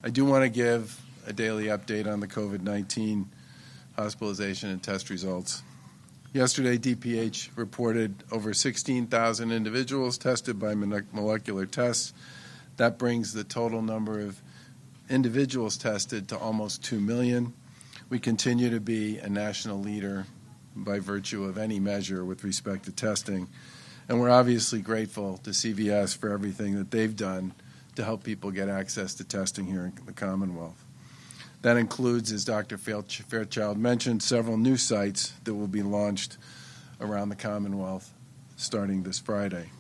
I do want to give a daily update on the COVID-19 hospitalization and test results. Yesterday, DPH reported over 16,000 individuals tested by molecular tests. That brings the total number of individuals tested to almost 2 million. We continue to be a national leader by virtue of any measure with respect to testing. And we're obviously grateful to CVS for everything that they've done to help people get access to testing here in the Commonwealth. That includes, as Dr. Fairchild mentioned, several new sites that will be launched around the Commonwealth starting this Friday.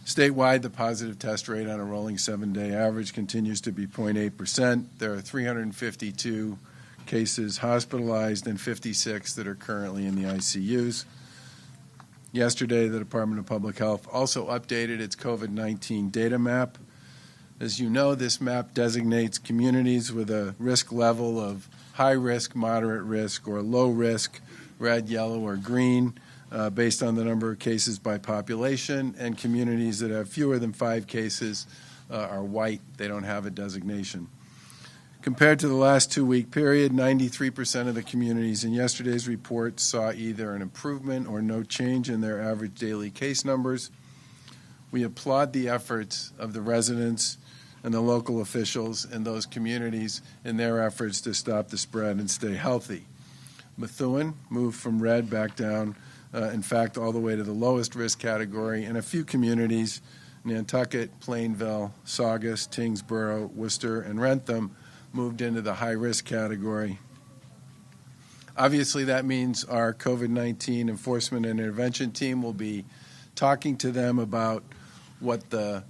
Statewide, the positive test rate on a rolling 7-day average continues to be 0.8%. There are 352 cases hospitalized and 56 that are currently in the ICUs. Yesterday, the Department of Public Health also updated its COVID-19 data map. As you know, this map designates communities with a risk level of high risk, moderate risk, or low risk, red, yellow, or green, based on the number of cases by population, and communities that have fewer than 5 cases are white. They don't have a designation. Compared to the last 2-week period, 93% of the communities in yesterday's report saw either an improvement or no change in their average daily case numbers. We applaud the efforts of the residents and the local officials in those communities in their efforts to stop the spread and stay healthy. Methuen moved from red back down, in fact, all the way to the lowest risk category, and a few communities, Nantucket, Plainville, Saugus, Tyngsboro, Worcester, and Rentham, moved into the high-risk category. Obviously, that means our COVID-19 enforcement and intervention team will be talking to them about what the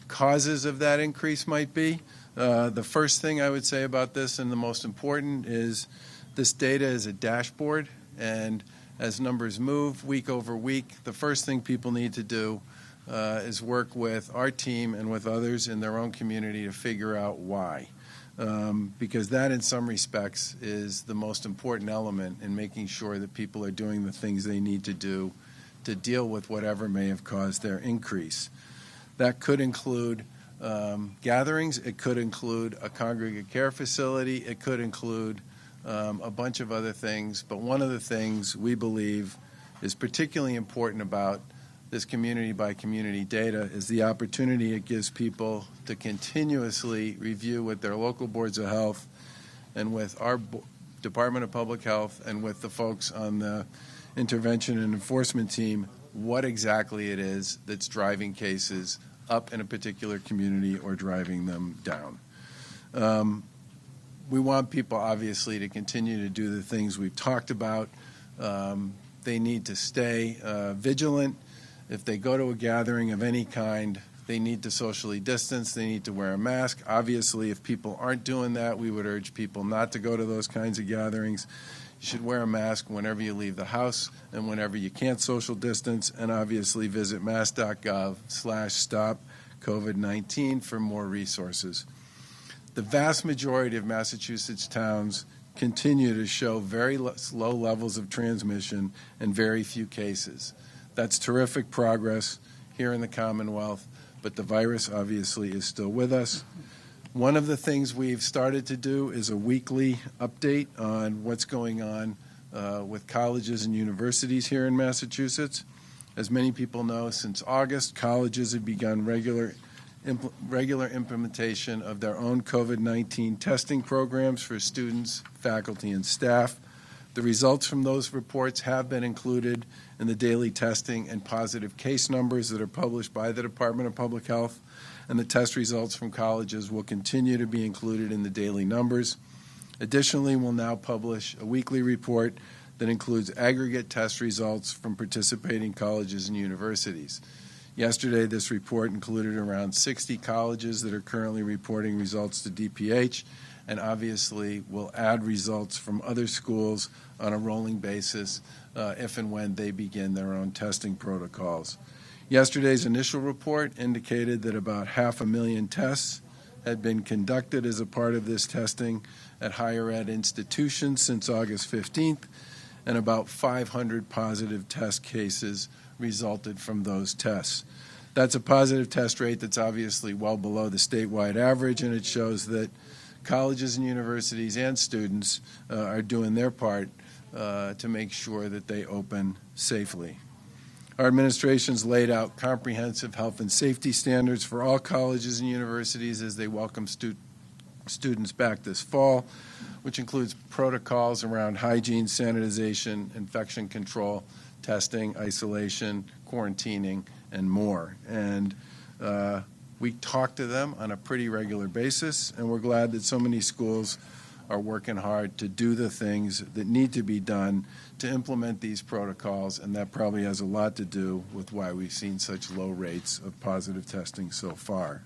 causes of that increase might be. The first thing I would say about this, and the most important, is this data is a dashboard, and as numbers move week over week, the first thing people need to do is work with our team and with others in their own community to figure out why. Because that, in some respects, is the most important element in making sure that people are doing the things they need to do to deal with whatever may have caused their increase. That could include gatherings. It could include a congregate care facility. It could include a bunch of other things. But one of the things we believe is particularly important about this community-by-community data is the opportunity it gives people to continuously review with their local boards of health and with our Department of Public Health and with the folks on the intervention and enforcement team what exactly it is that's driving cases up in a particular community or driving them down. We want people, obviously, to continue to do the things we've talked about. They need to stay vigilant. If they go to a gathering of any kind, they need to socially distance. They need to wear a mask. Obviously, if people aren't doing that, we would urge people not to go to those kinds of gatherings. You should wear a mask whenever you leave the house and whenever you can't social distance, and obviously visit mass.gov/stop-COVID-19 for more resources. The vast majority of Massachusetts towns continue to show very low levels of transmission and very few cases. That's terrific progress here in the Commonwealth, but the virus obviously is still with us. One of the things we've started to do is a weekly update on what's going on with colleges and universities here in Massachusetts. As many people know, since August, colleges have begun regular implementation of their own COVID-19 testing programs for students, faculty, and staff. The results from those reports have been included in the daily testing and positive case numbers that are published by the Department of Public Health, and the test results from colleges will continue to be included in the daily numbers. Additionally, we'll now publish a weekly report that includes aggregate test results from participating colleges and universities. Yesterday, this report included around 60 colleges that are currently reporting results to DPH, and obviously will add results from other schools on a rolling basis if and when they begin their own testing protocols. Yesterday's initial report indicated that about 500,000 tests had been conducted as a part of this testing at higher ed institutions since August 15th, and about 500 positive test cases resulted from those tests. That's a positive test rate that's obviously well below the statewide average, and it shows that colleges and universities and students are doing their part to make sure that they open safely. Our administration's laid out comprehensive health and safety standards for all colleges and universities as they welcome students back this fall, which includes protocols around hygiene, sanitization, infection control, testing, isolation, quarantining, and more. And we talk to them on a pretty regular basis, and we're glad that so many schools are working hard to do the things that need to be done to implement these protocols, and that probably has a lot to do with why we've seen such low rates of positive testing so far.